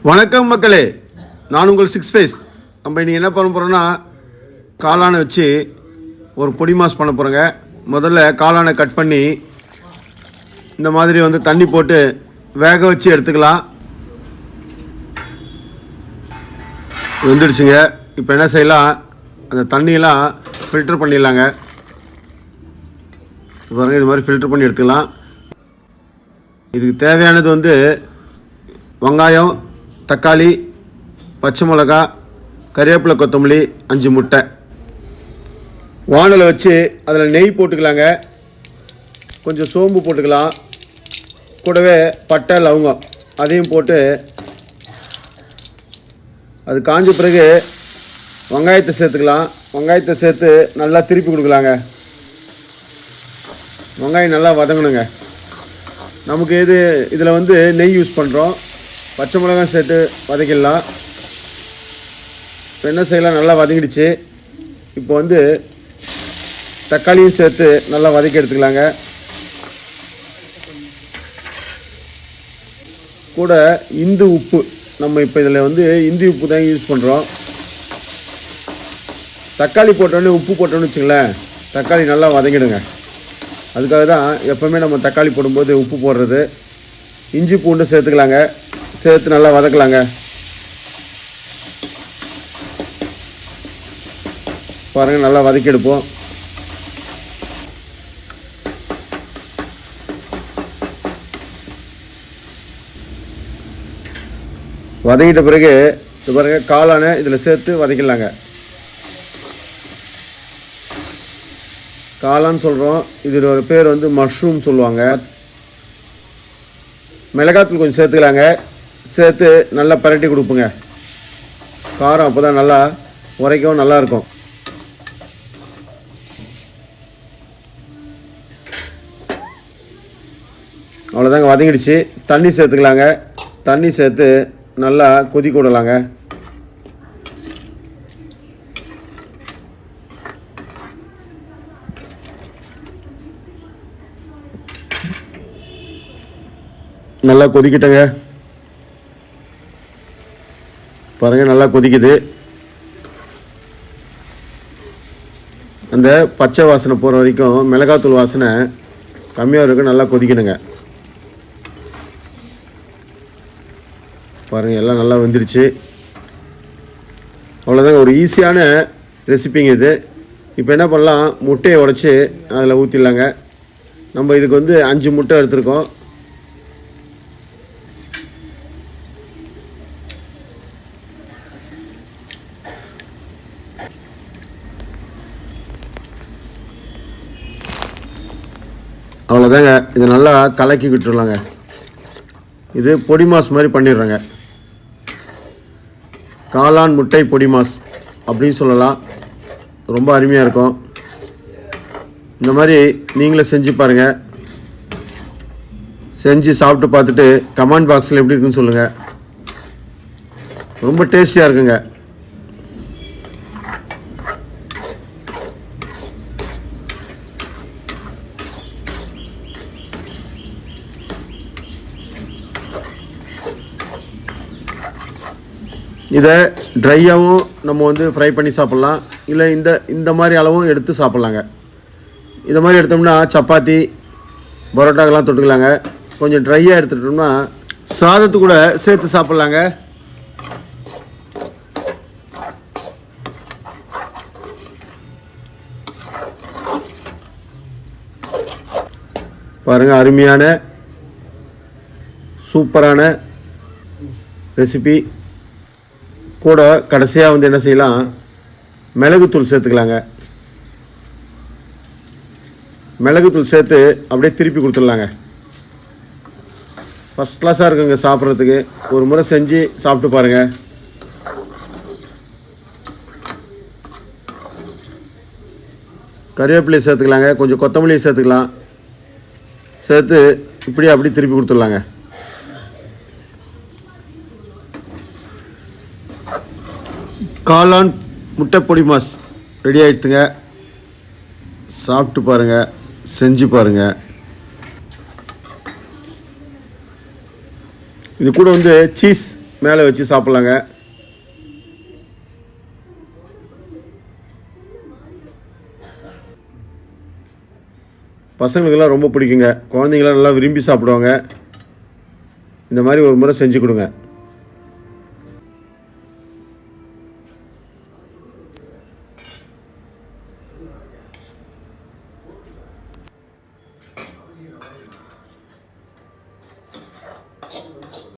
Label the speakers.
Speaker 1: வணக்கம் மக்களே, நான் உங்கள் சிக்ஸ் ஃபேஸ். நம்ம இன்றைக்கி என்ன பண்ண போகிறோன்னா, காளானை வச்சு ஒரு பொடி மாஸ் பண்ண போகிறோங்க. முதல்ல காளானை கட் பண்ணி இந்த மாதிரி தண்ணி போட்டு வேக வச்சு எடுத்துக்கலாம். வந்துடுச்சுங்க. இப்போ என்ன செய்யலாம், அந்த தண்ணியெல்லாம் ஃபில்டர் பண்ணிடலாங்க. பாருங்கள், இது மாதிரி ஃபில்டர் பண்ணி எடுத்துக்கலாம். இதுக்கு தேவையானது வெங்காயம், தக்காளி, பச்சை மிளகா, கறிவேப்பிலை, கொத்தமல்லி, 5 முட்டை. வானலை வச்சு அதில் நெய் போட்டுக்கலாங்க. கொஞ்சம் சோம்பு போட்டுக்கலாம். கூடவே பட்டை, லவங்கம் அதையும் போட்டு அது காஞ்ச பிறகு வெங்காயத்தை சேர்த்துக்கலாம். வெங்காயத்தை சேர்த்து நல்லா திருப்பி கொடுக்கலாங்க. வெங்காயம் நல்லா வதங்கணுங்க. நமக்கு இதில் நெய் யூஸ் பண்ணுறோம். பச்சை மிளகாய் சேர்த்து வதக்கிடலாம். இப்போ என்ன செய்யலாம், நல்லா வதங்கிடுச்சு. இப்போ தக்காளியும் சேர்த்து நல்லா வதக்கி எடுத்துக்கலாங்க. கூட இந்து உப்பு, நம்ம இப்போ இதில் இந்தி உப்பு தான் யூஸ் பண்ணுறோம். தக்காளி போட்டோன்னே உப்பு போட்டோன்னு வச்சுங்களேன், தக்காளி நல்லா வதங்கிடுங்க. அதுக்காக தான் எப்போவுமே நம்ம தக்காளி போடும்போது உப்பு போடுறது. இஞ்சி பூண்டு சேர்த்துக்கலாங்க. சேர்த்து நல்லா வதக்கலாங்க. பாருங்கள், நல்லா வதக்கி எடுப்போம். வதக்கிட்ட பிறகு இது பாருங்கள், காளானை இதில் சேர்த்து வதக்கிடலாங்க. காளான்னு சொல்கிறோம், இதில் ஒரு பேர் மஷ்ரூம் சொல்லுவாங்க. மிளகாத்தூள் கொஞ்சம் சேர்த்துக்கலாங்க. சேர்த்து நல்லா பரட்டி கொடுப்போங்க. காரம் அப்போ தான் நல்லா உரைக்கவும் நல்லாயிருக்கும். அவ்வளோதாங்க, வதங்கிடுச்சு. தண்ணி சேர்த்துக்கலாங்க. தண்ணி சேர்த்து நல்லா கொதிக்க விடலாங்க. நல்லா கொதிக்கிட்டங்க. பாருங்கள், நல்லா கொதிக்குது. அந்த பச்சை வாசனை போகிற வரைக்கும், மிளகாத்தூள் வாசனை கம்மியாக இருக்கும். நல்லா கொதிக்கணுங்க. பாருங்கள், எல்லாம் நல்லா வெந்துருச்சு. அவ்வளோதாங்க, ஒரு ஈஸியான ரெசிபிங்க இது. இப்போ என்ன பண்ணலாம், முட்டையை உடைச்சி அதில் ஊற்றிடலாங்க. நம்ம இதுக்கு 5 முட்டை எடுத்துருக்கோம். அவ்வளோதாங்க, இதை நல்லா கலக்கி விட்டுருலாங்க. இது பொடி மாஸ் மாதிரி பண்ணிடுறேங்க. காளான் முட்டை பொடி மாஸ் அப்படின்னு சொல்லலாம். ரொம்ப அருமையாக இருக்கும். இந்த மாதிரி நீங்களே செஞ்சு பாருங்கள். செஞ்சு சாப்பிட்டு பார்த்துட்டு கமெண்ட் பாக்ஸில் எப்படி இருக்குன்னு சொல்லுங்கள். ரொம்ப டேஸ்டியாக இருக்குங்க. இதை ட்ரையாகவும் நம்ம ஃப்ரை பண்ணி சாப்பிட்லாம். இல்லை இந்த மாதிரி அளவும் எடுத்து சாப்பிட்லாங்க. இந்த மாதிரி எடுத்தோம்னா சப்பாத்தி, பரோட்டாக்கெல்லாம் தொட்டுக்கலாங்க. கொஞ்சம் ட்ரையாக எடுத்துட்டோம்னா சாதத்து கூட சேர்த்து சாப்பிட்லாங்க. பாருங்கள், அருமையான சூப்பரான ரெசிபி. கூட கடைசியாக என்ன செய்யலாம், மிளகுத்தூள் சேர்த்துக்கலாங்க. மிளகுத்தூள் சேர்த்து அப்படியே திருப்பி கொடுத்துடலாங்க. ஃபஸ்ட் கிளாஸாக இருக்குங்க சாப்பிட்றதுக்கு. ஒரு முறை செஞ்சு சாப்பிட்டு பாருங்கள். கறிவேப்பிலையை சேர்த்துக்கலாங்க. கொஞ்சம் கொத்தமல்லியை சேர்த்துக்கலாம். சேர்த்து இப்படி அப்படி திருப்பி கொடுத்துடலாங்க. காளான் முட்டை பொடி மாஸ் ரெடி ஆகிடுதுங்க. சாப்பிட்டு பாருங்கள், செஞ்சு பாருங்கள். இது கூட சீஸ் மேலே வச்சு சாப்பிட்லாங்க. பசங்களுக்கெல்லாம் ரொம்ப பிடிக்குங்க. குழந்தைங்களாம் நல்லா விரும்பி சாப்பிடுவாங்க. இந்த மாதிரி ஒரு முறை செஞ்சு கொடுங்க.